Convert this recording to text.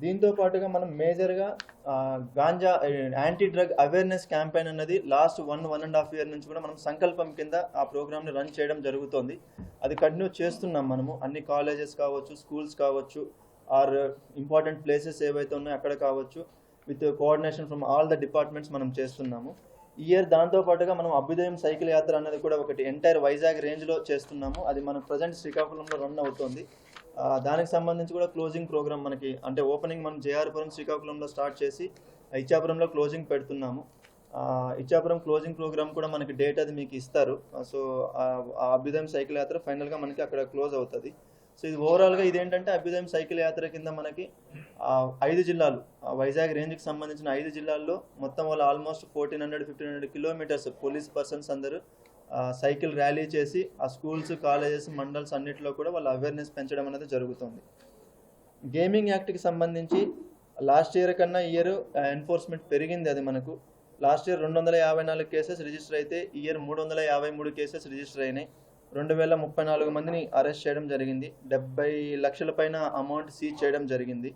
దీంతో పాటుగా మనం మేజర్గా ganja anti drug awareness campaign అన్నది లాస్ట్ 1.5 year నుంచి కూడా మనం సంకల్పం కింద ఆ ప్రోగ్రామ్ని రన్ చేయడం జరుగుతుంది. అది కంటిన్యూ చేస్తున్నాం మనము. అన్ని కాలేజెస్ కావచ్చు, స్కూల్స్ కావచ్చు, ఆర్ ఇంపార్టెంట్ ప్లేసెస్ ఏవైతే ఉన్నాయో అక్కడ కావచ్చు, with coordination from all the departments మనం చేస్తున్నాము. ఈ ఇయర్ దాంతోపాటుగా మనం అభ్యుదయం సైకిల్ యాత్ర అనేది కూడా ఒకటి ఎంటైర్ వైజాగ్ రేంజ్లో చేస్తున్నాము. అది మనకు ప్రజెంట్ శ్రీకాకుళంలో రన్ అవుతుంది. దానికి సంబంధించి కూడా క్లోజింగ్ ప్రోగ్రామ్ మనకి అంటే ఓపెనింగ్ మనం జేఆర్పురం శ్రీకాకుళంలో స్టార్ట్ చేసి ఇచ్చాపురంలో క్లోజింగ్ పెడుతున్నాము. ఇచ్చాపురం క్లోజింగ్ ప్రోగ్రామ్ కూడా మనకి డేట్ అది మీకు ఇస్తారు. సో ఆ అభ్యుదయం సైకిల్ యాత్ర ఫైనల్గా మనకి అక్కడ క్లోజ్ అవుతుంది. సో ఇది ఓవరాల్గా ఇదేంటంటే అభ్యుదయం సైకిల్ యాత్ర కింద మనకి 5 జిల్లాలు వైజాగ్ రేంజ్కి సంబంధించిన 5 జిల్లాల్లో మొత్తం వాళ్ళు ఆల్మోస్ట్ 1400-1500 కిలోమీటర్స్ పోలీస్ పర్సన్స్ అందరూ సైకిల్ ర్యాలీ చేసి ఆ స్కూల్స్, కాలేజెస్, మండల్స్ అన్నింటిలో కూడా వాళ్ళ అవేర్నెస్ పెంచడం అనేది జరుగుతుంది. గేమింగ్ యాక్ట్కి సంబంధించి లాస్ట్ ఇయర్ కన్నా ఇయర్ ఎన్ఫోర్స్మెంట్ పెరిగింది. అది మనకు లాస్ట్ ఇయర్ 254 కేసెస్ రిజిస్టర్ అయితే ఈ ఇయర్ 353 కేసెస్ రిజిస్టర్ అయినాయి. 2034 మందిని అరెస్ట్ చేయడం జరిగింది. 70 లక్షల పైన అమౌంట్ సీజ్ చేయడం జరిగింది.